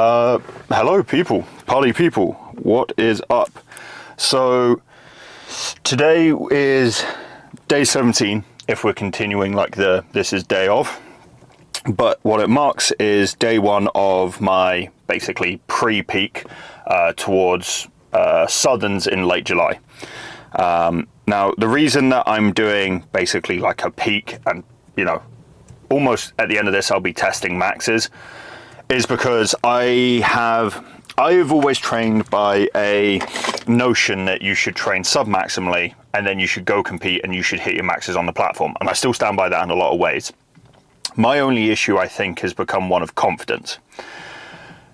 Hello people, party people, what is up? So today is day 17, if we're continuing like this is day of, but what it marks is day one of my basically pre-peak towards Southerns in late July. Now the reason that I'm doing basically like a peak and almost at the end of this I'll be testing maxes is because I've always trained by a notion that you should train sub-maximally and then you should go compete and you should hit your maxes on the platform, and I still stand by that in a lot of ways. My only issue, I think, has become one of confidence.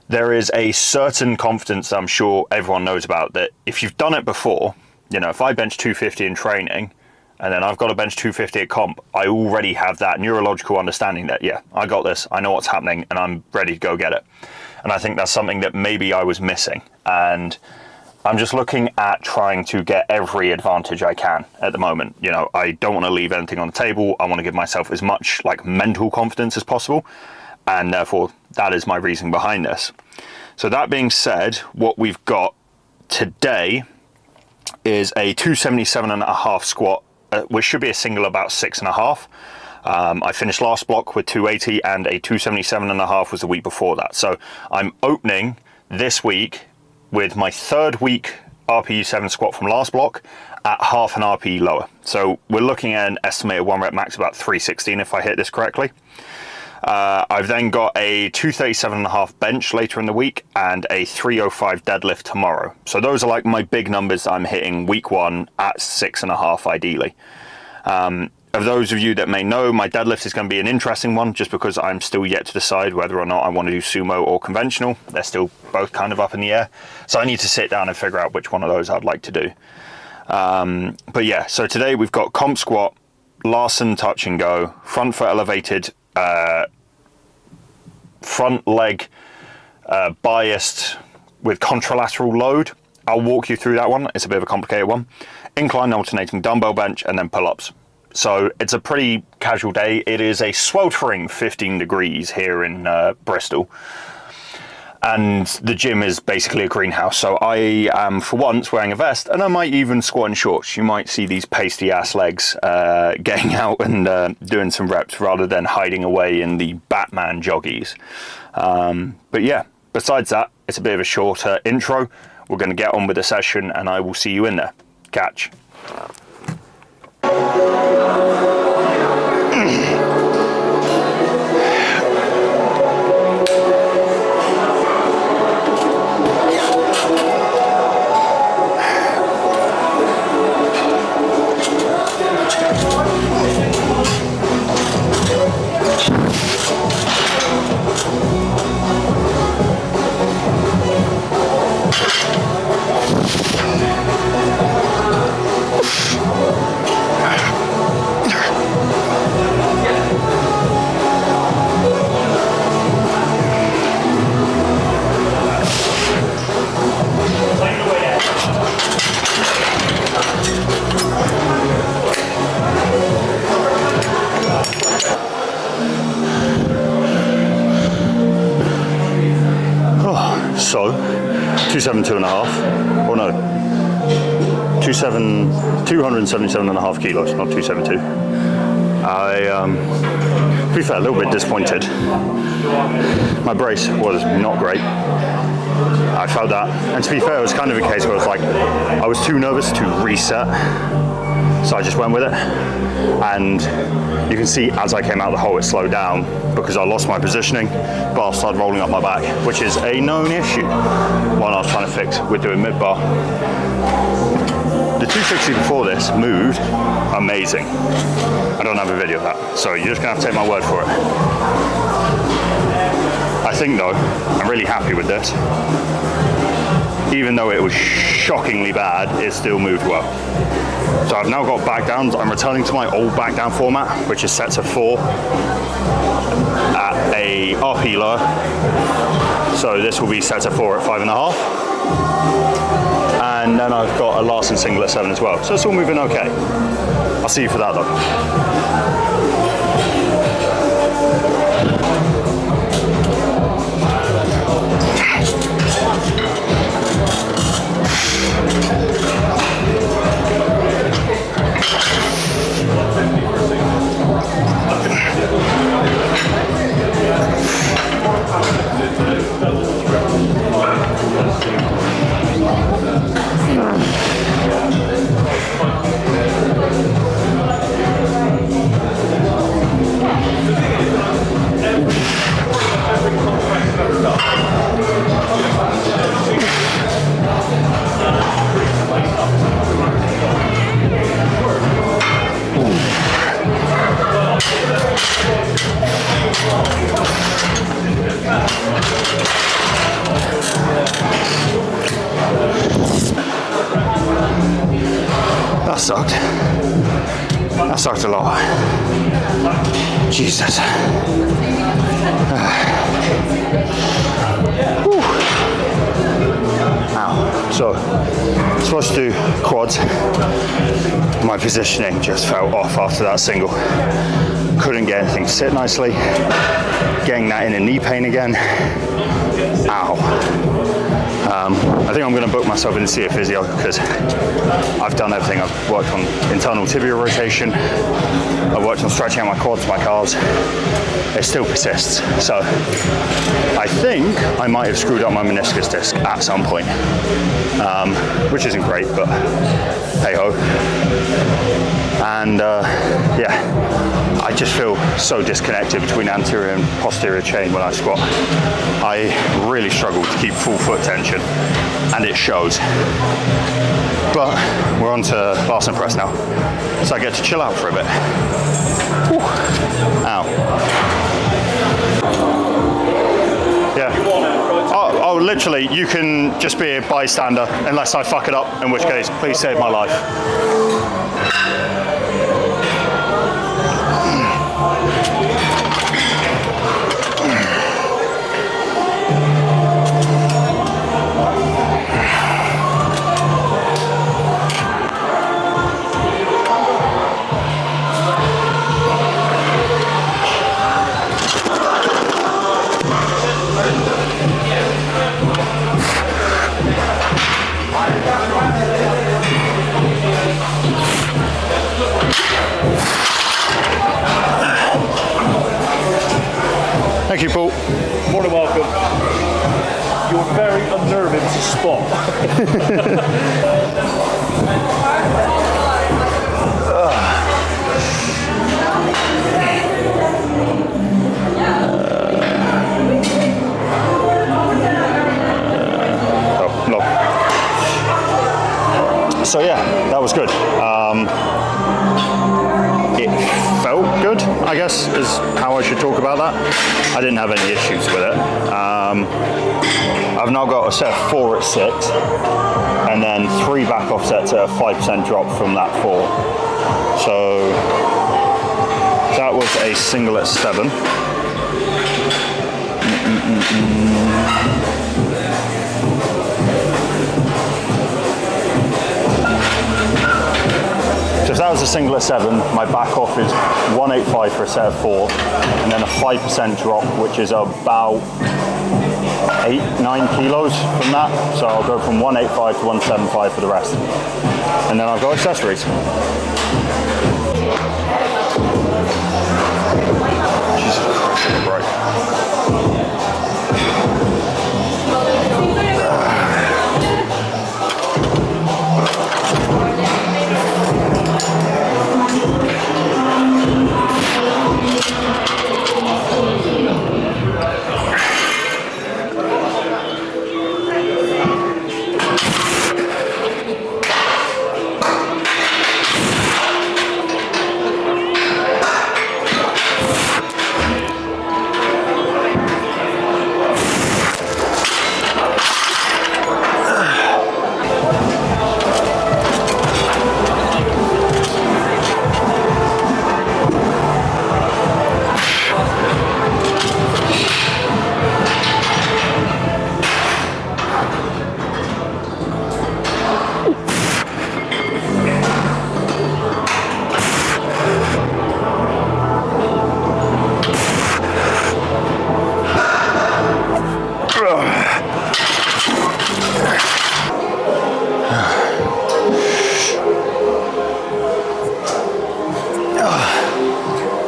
There is a certain confidence that I'm sure everyone knows about, that if you've done it before, if I bench 250 in training and then I've got to bench 250 at comp, I already have that neurological understanding that, yeah, I got this, I know what's happening, and I'm ready to go get it. And I think that's something that maybe I was missing. And I'm just looking at trying to get every advantage I can at the moment. I don't want to leave anything on the table. I want to give myself as much mental confidence as possible. And therefore, that is my reason behind this. So that being said, what we've got today is a 277.5 squat, which should be a single about 6.5. I finished last block with 280 and a 277.5 was the week before that. So I'm opening this week with my third week RPE 7 squat from last block at half an RPE lower. So we're looking at an estimated 1 rep max about 316 if I hit this correctly. I've then got a 237.5 bench later in the week and a 305 deadlift tomorrow. So those are my big numbers that I'm hitting week one at 6.5 ideally. Of those of you that may know, my deadlift is going to be an interesting one just because I'm still yet to decide whether or not I want to do sumo or conventional. They're still both kind of up in the air. So I need to sit down and figure out which one of those I'd like to do. But yeah, so today we've got comp squat, Larsen touch and go, front foot elevated, front leg biased with contralateral load. I'll walk you through that one. It's a bit of a complicated one. Incline alternating dumbbell bench and then pull-ups. So it's a pretty casual day. It is a sweltering 15 degrees here in Bristol. And the gym is basically a greenhouse. So I am for once wearing a vest, and I might even squat in shorts. You might see these pasty ass legs getting out and doing some reps rather than hiding away in the Batman joggies. But yeah, besides that, it's a bit of a shorter intro. We're going to get on with the session and I will see you in there. Catch. So, 272.5, or no, 277.5 kilos, not 272. To be fair, a little bit disappointed. My brace was not great. I felt that, and to be fair, it was kind of a case where I was too nervous to reset, so I just went with it. And you can see as I came out the hole, it slowed down because I lost my positioning, bar started rolling up my back, which is a known issue one I was trying to fix with doing mid bar. The 260 before this moved amazing. I don't have a video of that, so you're just gonna have to take my word for it. I think though, I'm really happy with this. Even though it was shockingly bad, it still moved well. So I've now got back downs. I'm returning to my old back down format, which is sets of 4 at a RP lower. So this will be sets of 4 at 5.5. And then I've got a Larsen single at 7 as well. So it's all moving okay. I'll see you for that though. That sucked. That sucked a lot. Jesus. Ow. So, supposed to do quads. My positioning just fell off after that single. Couldn't get anything to sit nicely. Getting that in a knee pain again. Ow. I think I'm going to book myself in to see a physio because I've done everything. I've worked on internal tibial rotation. I've worked on stretching out my quads, my calves. It still persists. So I think I might have screwed up my meniscus disc at some point, which isn't great, but hey ho. And yeah, I just feel so disconnected between anterior and posterior chain when I squat. I really struggle to keep full foot tension, and it shows. But we're on to Larsen press now, so I get to chill out for a bit. Whew. Ow. Yeah. Oh, literally, you can just be a bystander unless I fuck it up, in which case, please save my life. Thank you, Paul. More than welcome. You're very unnerving to spot. So yeah, that was good. It felt good, I guess, is how I should talk about that. I didn't have any issues with it. I've now got a set of 4 at 6, and then 3 back off sets at a 5% drop from that 4. So that was a single at 7. So if that was a single at 7, my back off is 185 for a set of 4, and then a 5% drop, which is about 8-9 kilos from that. So I'll go from 185 to 175 for the rest. And then I've got accessories. Jesus Christ, it's bright.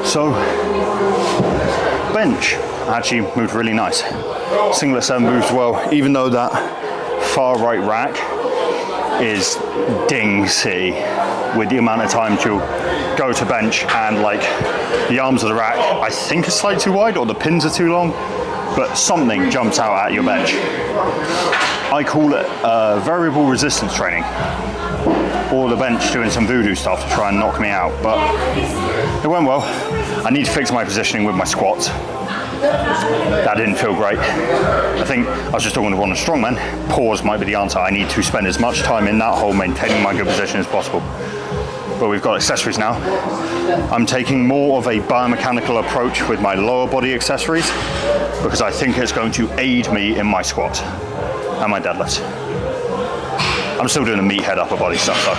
So, bench actually moved really nice. Single at 7 moved well, even though that far right rack is dingsy with the amount of time to go to bench, and like the arms of the rack I think are slightly too wide or the pins are too long, but something jumps out at your bench. I call it variable resistance training, or the bench doing some voodoo stuff to try and knock me out, but it went well. I need to fix my positioning with my squats. That didn't feel great. I think I was just talking to one of the strongmen. Pause might be the answer. I need to spend as much time in that hole maintaining my good position as possible. But we've got accessories now. I'm taking more of a biomechanical approach with my lower body accessories because I think it's going to aid me in my squat and my deadlifts. I'm still doing the meathead upper body stuff though.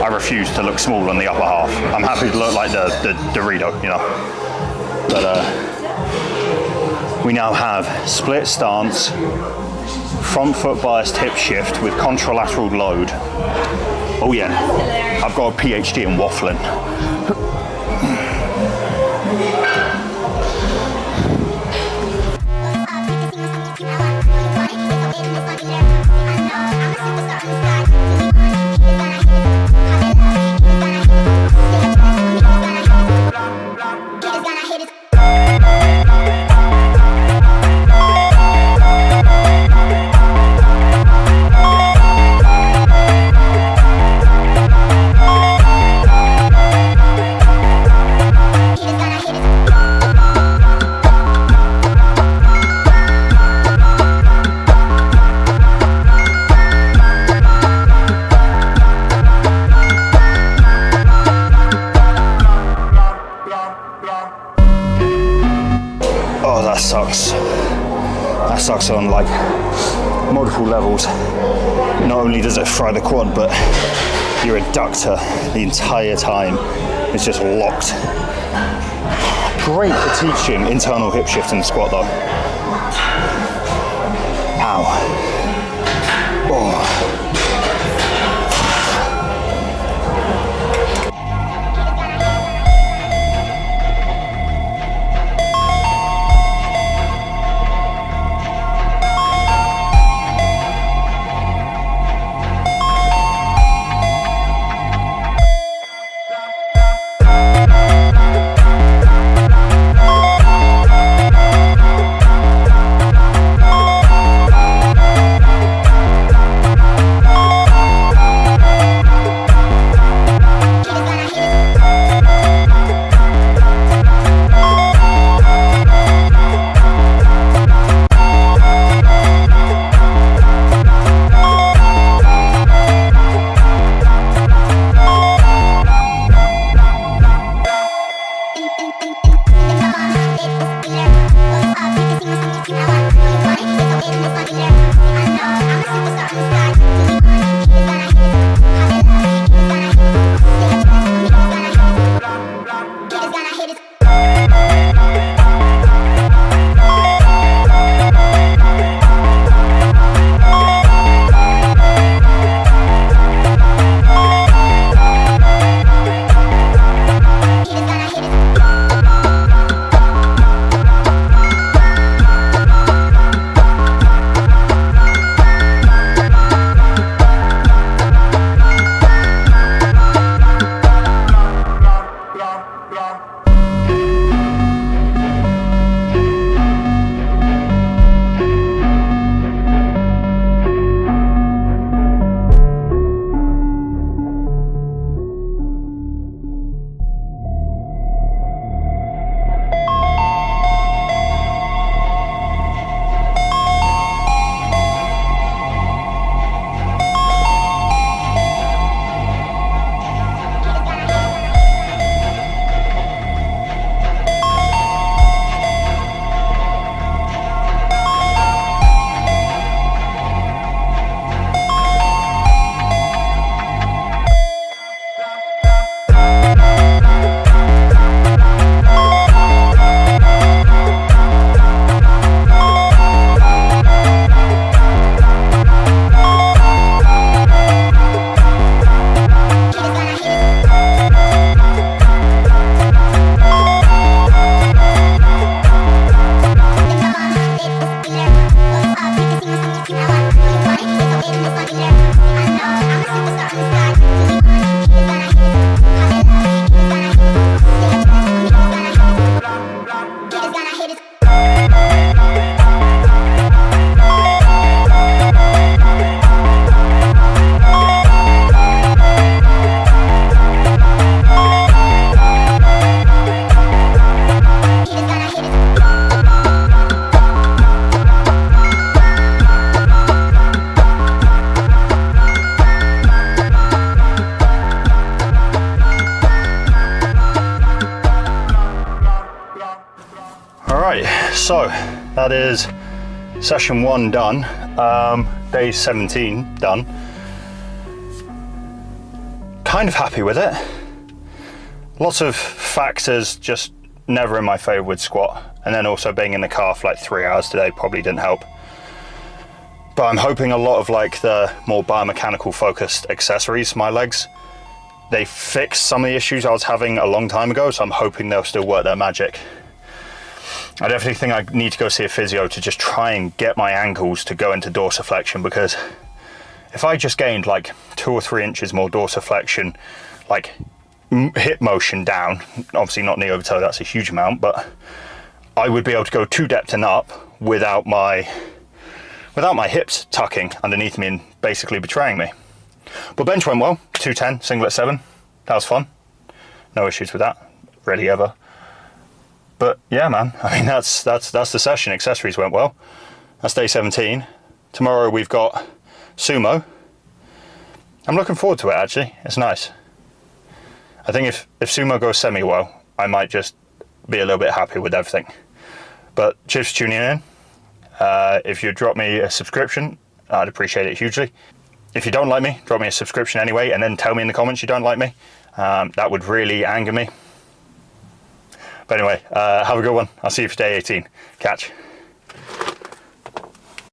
I refuse to look small on the upper half. I'm happy to look like the Dorito, you know. But we now have split stance, front foot biased hip shift with contralateral load. Oh yeah, I've got a PhD in waffling. That sucks on like multiple levels. Not only does it fry the quad, but your adductor the entire time is just locked. Great for teaching internal hip shift in the squat though. Ow. Oh. So that is session 1 done, day 17 done. Kind of happy with it. Lots of factors just never in my favour with squat, and then also being in the car for like 3 hours today probably didn't help. But I'm hoping a lot of like the more biomechanical focused accessories for my legs, they fixed some of the issues I was having a long time ago, so I'm hoping they'll still work their magic. I definitely think I need to go see a physio to just try and get my ankles to go into dorsiflexion, because if I just gained like 2 or 3 inches more dorsiflexion, like hip motion down, obviously not knee over toe, that's a huge amount, but I would be able to go 2 depth and up without my hips tucking underneath me and basically betraying me. But bench went well, 210, singlet 7, that was fun. No issues with that, really ever. But yeah, man, I mean, that's the session. Accessories went well. That's day 17. Tomorrow we've got sumo. I'm looking forward to it, actually. It's nice. I think if sumo goes semi-well, I might just be a little bit happy with everything. But cheers for tuning in. If you drop me a subscription, I'd appreciate it hugely. If you don't like me, drop me a subscription anyway, and then tell me in the comments you don't like me. That would really anger me. But anyway, have a good one. I'll see you for day 18. Catch.